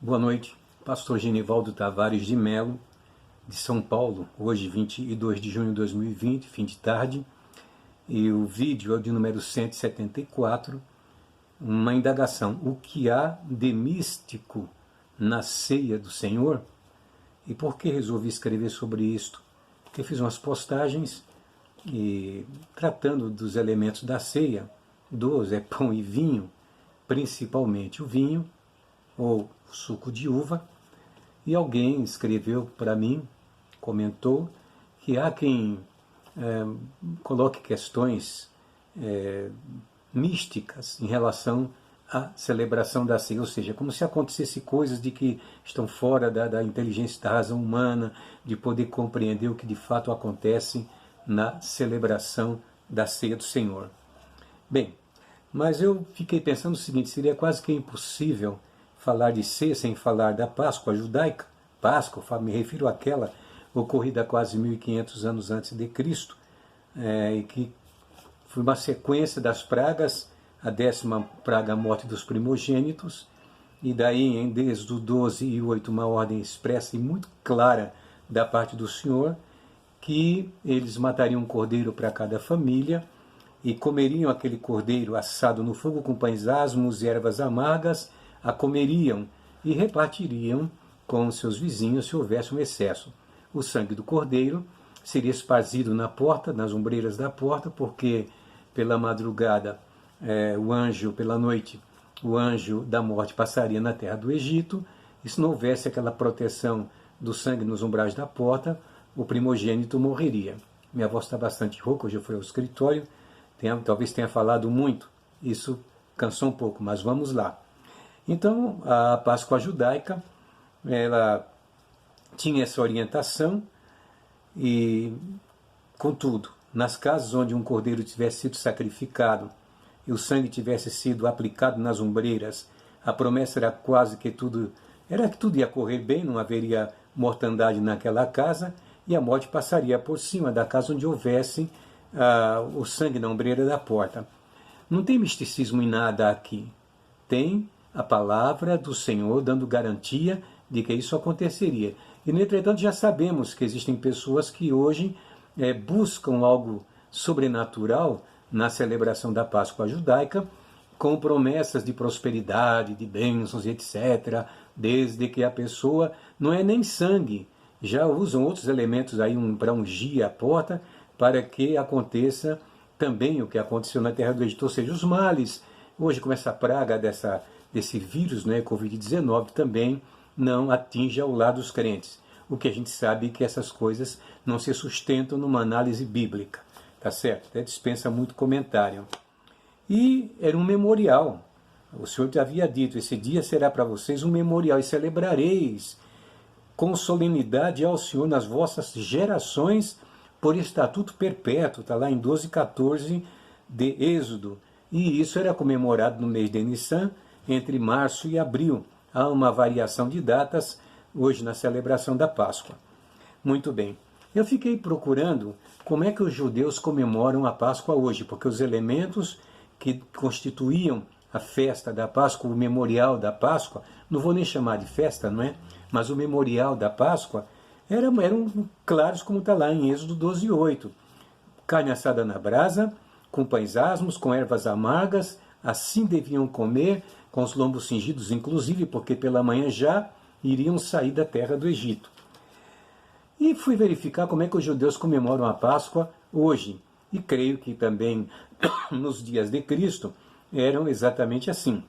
Boa noite, pastor Genivaldo Tavares de Melo, de São Paulo, hoje 22 de junho de 2020, fim de tarde, e o vídeo é o de número 174, uma indagação: o que há de místico na ceia do Senhor? E por que resolvi escrever sobre isto? Porque fiz umas postagens tratando dos elementos da ceia, pão e vinho, principalmente o vinho, ou suco de uva, e alguém escreveu para mim, comentou, que há quem coloque questões místicas em relação à celebração da ceia, ou seja, como se acontecesse coisas de que estão fora da inteligência da razão humana, de poder compreender o que de fato acontece na celebração da ceia do Senhor. Bem, mas eu fiquei pensando o seguinte: seria quase que impossível falar de ceia sem falar da Páscoa judaica. Páscoa, me refiro àquela ocorrida quase 1500 anos antes de Cristo, e que foi uma sequência das pragas, a 10ª praga, a morte dos primogênitos, e daí em Êxodo 12 e 8, uma ordem expressa e muito clara da parte do Senhor, que eles matariam um cordeiro para cada família, e comeriam aquele cordeiro assado no fogo com pães asmos e ervas amargas, a comeriam e repartiriam com seus vizinhos se houvesse um excesso. O sangue do cordeiro seria esparzido na porta, nas ombreiras da porta, porque pela madrugada pela noite, o anjo da morte passaria na terra do Egito, e se não houvesse aquela proteção do sangue nos umbrais da porta, o primogênito morreria. Minha voz está bastante rouca, hoje eu fui ao escritório, talvez tenha falado muito, isso cansou um pouco, mas vamos lá. Então, a Páscoa judaica, ela tinha essa orientação, e, contudo, nas casas onde um cordeiro tivesse sido sacrificado e o sangue tivesse sido aplicado nas ombreiras, a promessa era quase que tudo ia correr bem, não haveria mortandade naquela casa, e a morte passaria por cima da casa onde houvesse o sangue na ombreira da porta. Não tem misticismo em nada aqui. Tem a palavra do Senhor dando garantia de que isso aconteceria. E, no entretanto, já sabemos que existem pessoas que hoje buscam algo sobrenatural na celebração da Páscoa judaica, com promessas de prosperidade, de bênçãos, etc., desde que a pessoa não é nem sangue, já usam outros elementos aí para ungir a porta, para que aconteça também o que aconteceu na terra do Egito, ou seja, os males. Hoje, com essa praga desse vírus, Covid-19, também não atinge ao lado dos crentes. O que a gente sabe é que essas coisas não se sustentam numa análise bíblica, tá certo? Até dispensa muito comentário. E era um memorial. O Senhor já havia dito: esse dia será para vocês um memorial, e celebrareis com solenidade ao Senhor nas vossas gerações por estatuto perpétuo. Está lá em 12:14 de Êxodo. E isso era comemorado no mês de Nissan, entre março e abril. Há uma variação de datas hoje na celebração da Páscoa. Muito bem. Eu fiquei procurando como é que os judeus comemoram a Páscoa hoje, porque os elementos que constituíam a festa da Páscoa, o memorial da Páscoa, não vou nem chamar de festa, não é? Mas o memorial da Páscoa eram claros, como está lá em Êxodo 12:8. Carne assada na brasa, com pães asmos, com ervas amargas, assim deviam comer, com os lombos cingidos, inclusive, porque pela manhã já iriam sair da terra do Egito. E fui verificar como é que os judeus comemoram a Páscoa hoje. E creio que também nos dias de Cristo eram exatamente assim.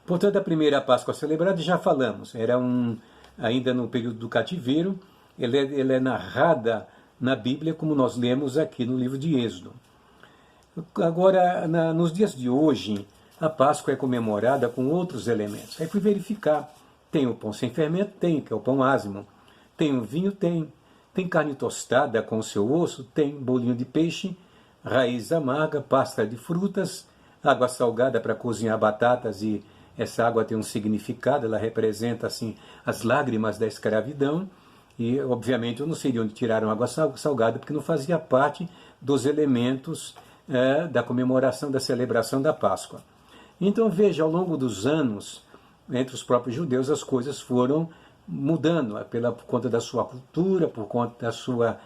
Portanto, a primeira Páscoa celebrada, já falamos, era ainda no período do cativeiro. Ela é narrada na Bíblia, como nós lemos aqui no livro de Êxodo. Agora, nos dias de hoje, a Páscoa é comemorada com outros elementos. Aí fui verificar. Tem o pão sem fermento? Tem, que é o pão ázimo. Tem o vinho? Tem. Tem carne tostada com o seu osso? Tem. Bolinho de peixe, raiz amarga, pasta de frutas, água salgada para cozinhar batatas, e essa água tem um significado, ela representa assim as lágrimas da escravidão. E, obviamente, eu não sei de onde tiraram água salgada, porque não fazia parte dos elementos da comemoração da celebração da Páscoa. Então, veja, ao longo dos anos, entre os próprios judeus as coisas foram mudando, por conta da sua cultura, por conta da sua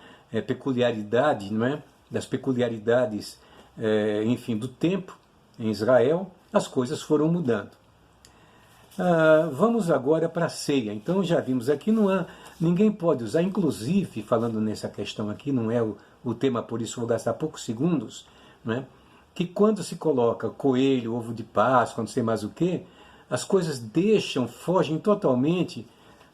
peculiaridade, não é? Das peculiaridades, enfim, do tempo em Israel, as coisas foram mudando. Vamos agora para a ceia. Então já vimos aqui, ninguém pode usar, inclusive, falando nessa questão aqui, não é o tema, por isso vou gastar poucos segundos, não é? Que quando se coloca coelho, ovo de Páscoa, não sei mais o que, as coisas fogem totalmente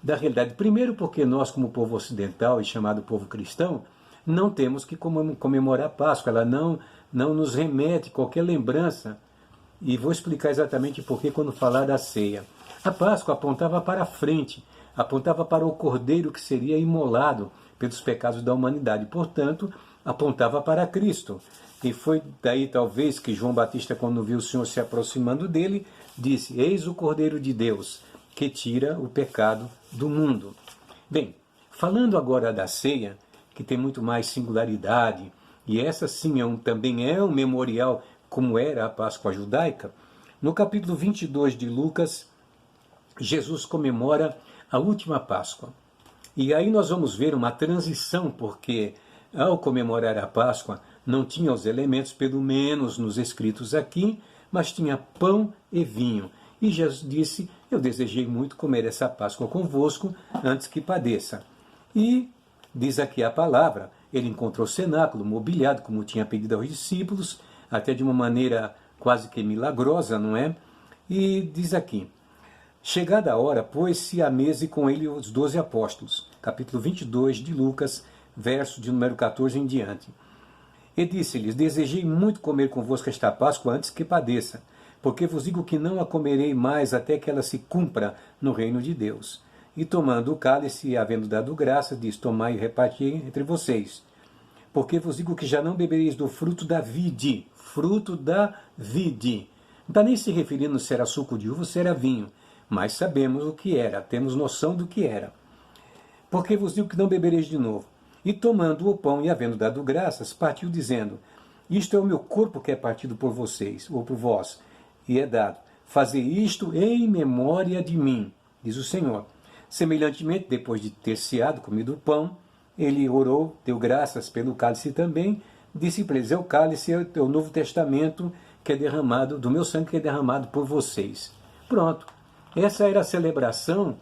da realidade. Primeiro porque nós, como povo ocidental e chamado povo cristão, não temos que comemorar a Páscoa, ela não nos remete qualquer lembrança. E vou explicar exatamente por que quando falar da ceia. A Páscoa apontava para a frente, apontava para o cordeiro que seria imolado pelos pecados da humanidade, portanto, apontava para Cristo. E foi daí talvez que João Batista, quando viu o Senhor se aproximando dele, disse: eis o Cordeiro de Deus, que tira o pecado do mundo. Bem, falando agora da ceia, que tem muito mais singularidade, e essa sim também é um memorial, como era a Páscoa judaica, no capítulo 22 de Lucas, Jesus comemora a última Páscoa. E aí nós vamos ver uma transição, porque ao comemorar a Páscoa, não tinha os elementos, pelo menos nos escritos aqui, mas tinha pão e vinho. E Jesus disse: eu desejei muito comer essa Páscoa convosco antes que padeça. E diz aqui a palavra, ele encontrou o cenáculo mobiliado, como tinha pedido aos discípulos, até de uma maneira quase que milagrosa, não é? E diz aqui: chegada a hora, pôs-se à mesa e com ele os 12 apóstolos. Capítulo 22 de Lucas, verso de número 14 em diante. E disse-lhes: desejei muito comer convosco esta Páscoa antes que padeça, porque vos digo que não a comerei mais até que ela se cumpra no reino de Deus. E tomando o cálice e havendo dado graça, diz: tomai e reparti entre vocês. Porque vos digo que já não bebereis do fruto da vide. Fruto da vide. Não está nem se referindo se era suco de uva ou se era vinho, mas sabemos o que era, temos noção do que era. Porque vos digo que não bebereis de novo. E tomando o pão e havendo dado graças, partiu dizendo: isto é o meu corpo que é partido por vocês, ou por vós, e é dado. Fazei isto em memória de mim, diz o Senhor. Semelhantemente, depois de ter ceado, comido o pão, ele orou, deu graças pelo cálice também, disse para eles: o cálice é o Novo Testamento que é derramado, do meu sangue que é derramado por vocês. Pronto. Essa era a celebração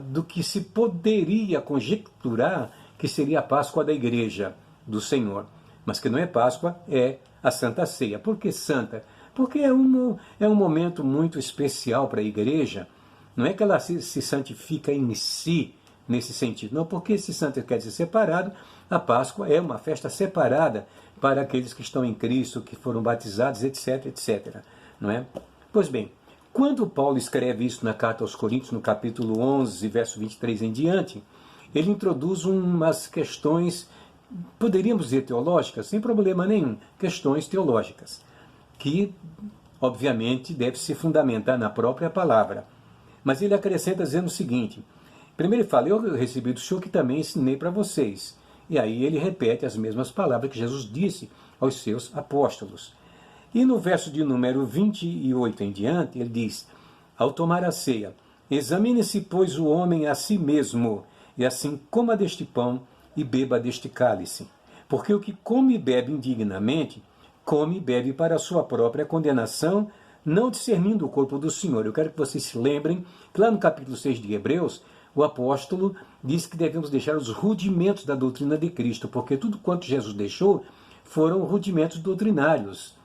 do que se poderia conjecturar que seria a Páscoa da Igreja do Senhor. Mas que não é Páscoa, é a Santa Ceia. Por que Santa? Porque é um momento muito especial para a Igreja. Não é que ela se santifica em si, nesse sentido. Não, porque esse santo quer dizer separado, a Páscoa é uma festa separada para aqueles que estão em Cristo, que foram batizados, etc, etc. Não é? Pois bem, quando Paulo escreve isso na carta aos Coríntios, no capítulo 11, verso 23 em diante, ele introduz umas questões, poderíamos dizer teológicas, sem problema nenhum, questões teológicas, que, obviamente, deve se fundamentar na própria palavra. Mas ele acrescenta dizendo o seguinte: primeiro ele fala: eu recebi do Senhor que também ensinei para vocês. E aí ele repete as mesmas palavras que Jesus disse aos seus apóstolos. E no verso de número 28 em diante, ele diz: ao tomar a ceia, examine-se, pois, o homem a si mesmo, e assim coma deste pão e beba deste cálice. Porque o que come e bebe indignamente, come e bebe para a sua própria condenação, não discernindo o corpo do Senhor. Eu quero que vocês se lembrem que lá no capítulo 6 de Hebreus, o apóstolo diz que devemos deixar os rudimentos da doutrina de Cristo, porque tudo quanto Jesus deixou foram rudimentos doutrinários.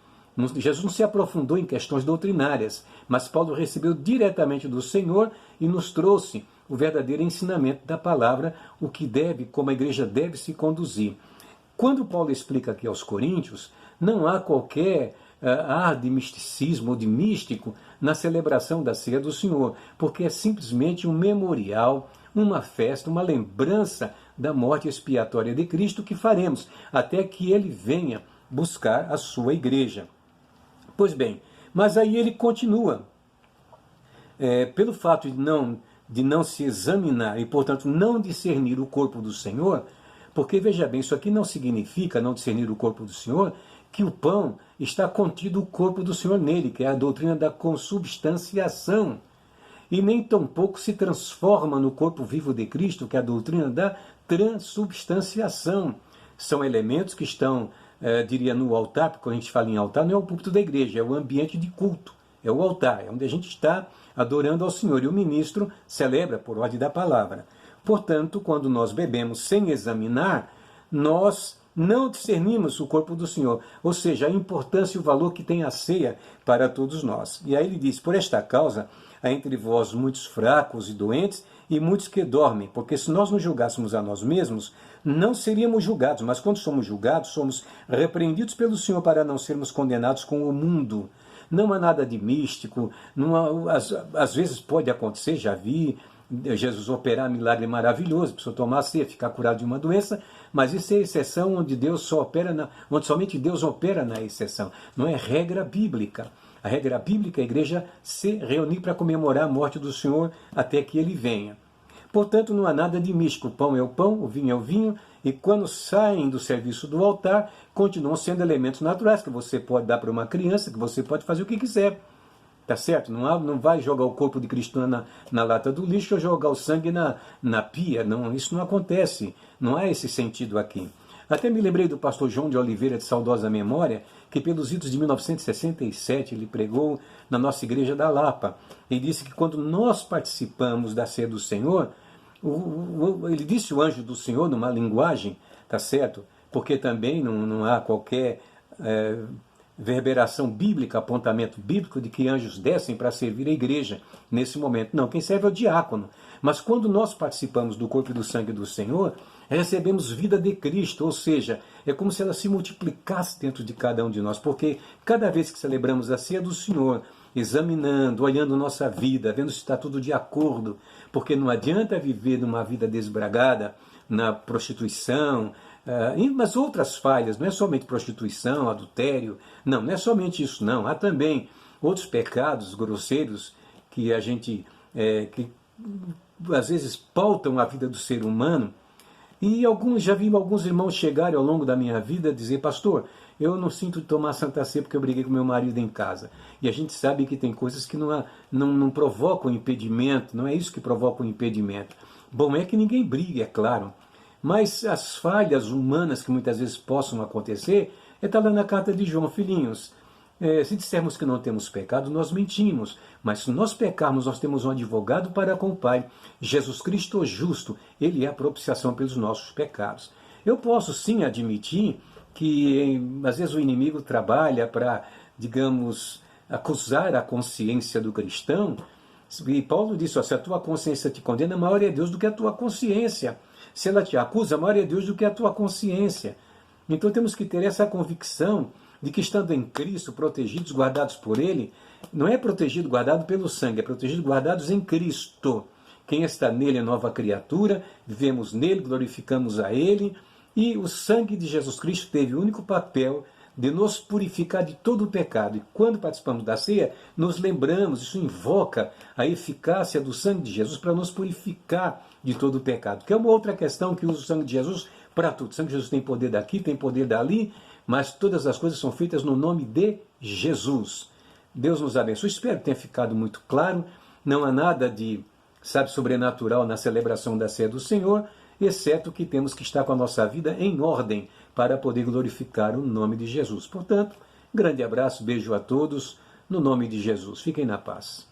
Jesus não se aprofundou em questões doutrinárias, mas Paulo recebeu diretamente do Senhor e nos trouxe o verdadeiro ensinamento da palavra, o que deve, como a igreja deve se conduzir. Quando Paulo explica aqui aos Coríntios, não há qualquer ar de misticismo ou de místico na celebração da ceia do Senhor, porque é simplesmente um memorial, uma festa, uma lembrança da morte expiatória de Cristo que faremos até que ele venha buscar a sua igreja. Pois bem, mas aí ele continua. Pelo fato de não se examinar e, portanto, não discernir o corpo do Senhor, porque, veja bem, isso aqui não significa não discernir o corpo do Senhor, que o pão está contido o corpo do Senhor nele, que é a doutrina da consubstanciação. e nem tampouco se transforma no corpo vivo de Cristo, que é a doutrina da transubstanciação. São elementos que estão, diria, no altar, porque quando a gente fala em altar, não é o púlpito da igreja, é o ambiente de culto, é o altar, é onde a gente está adorando ao Senhor, e o ministro celebra por ordem da palavra. Portanto, quando nós bebemos sem examinar, nós não discernimos o corpo do Senhor, ou seja, a importância e o valor que tem a ceia para todos nós. E aí ele diz, por esta causa, há entre vós muitos fracos e doentes, e muitos que dormem, porque se nós nos julgássemos a nós mesmos, não seríamos julgados, mas quando somos julgados, somos repreendidos pelo Senhor para não sermos condenados com o mundo. Não há nada de místico, às vezes pode acontecer, já vi Jesus operar milagre maravilhoso, a pessoa tomar a ceia, ficar curado de uma doença, mas isso é exceção onde Deus só opera, onde somente Deus opera na exceção, não é regra bíblica. A regra bíblica é a igreja se reunir para comemorar a morte do Senhor até que Ele venha. Portanto, não há nada de místico. O pão é o pão, o vinho é o vinho, e quando saem do serviço do altar, continuam sendo elementos naturais, que você pode dar para uma criança, que você pode fazer o que quiser. Tá certo? Não vai jogar o corpo de Cristo na lata do lixo ou jogar o sangue na pia. Não, isso não acontece. Não há esse sentido aqui. Até me lembrei do pastor João de Oliveira, de saudosa memória, que pelos idos de 1967 ele pregou na nossa igreja da Lapa. Ele disse que quando nós participamos da ceia do Senhor, ele disse o anjo do Senhor numa linguagem, tá certo? Porque também não há qualquer verberação bíblica, apontamento bíblico de que anjos descem para servir a igreja nesse momento. Não, quem serve é o diácono. Mas quando nós participamos do corpo e do sangue do Senhor, recebemos vida de Cristo, ou seja, é como se ela se multiplicasse dentro de cada um de nós, porque cada vez que celebramos a ceia do Senhor, examinando, olhando nossa vida, vendo se está tudo de acordo, porque não adianta viver numa vida desbragada, na prostituição, mas outras falhas, não é somente prostituição, adultério, não é somente isso não, há também outros pecados grosseiros que a gente, que às vezes pautam a vida do ser humano, e já vi alguns irmãos chegarem ao longo da minha vida a dizer, pastor, eu não sinto tomar Santa Ceia porque eu briguei com meu marido em casa. E a gente sabe que tem coisas que não provocam impedimento, não é isso que provoca o impedimento. Bom, é que ninguém brigue, é claro, mas as falhas humanas que muitas vezes possam acontecer, está lá na carta de João, filhinhos, se dissermos que não temos pecado, nós mentimos, mas se nós pecarmos, nós temos um advogado para com o Pai, Jesus Cristo justo, Ele é a propiciação pelos nossos pecados. Eu posso sim admitir que às vezes o inimigo trabalha para, digamos, acusar a consciência do cristão, e Paulo disse, se a tua consciência te condena, maior é Deus do que a tua consciência. Se ela te acusa, maior é Deus do que a tua consciência. Então temos que ter essa convicção de que estando em Cristo, protegidos, guardados por Ele, não é protegido, guardado pelo sangue, é protegido, guardados em Cristo. Quem está nele é nova criatura, vivemos nele, glorificamos a Ele, e o sangue de Jesus Cristo teve o único papel de nos purificar de todo o pecado. E quando participamos da ceia, nos lembramos, isso invoca a eficácia do sangue de Jesus para nos purificar de todo o pecado. Que é uma outra questão que usa o sangue de Jesus para tudo. O sangue de Jesus tem poder daqui, tem poder dali, mas todas as coisas são feitas no nome de Jesus. Deus nos abençoe. Espero que tenha ficado muito claro. Não há nada de, sobrenatural na celebração da ceia do Senhor, exceto que temos que estar com a nossa vida em ordem para poder glorificar o nome de Jesus. Portanto, grande abraço, beijo a todos, no nome de Jesus. Fiquem na paz.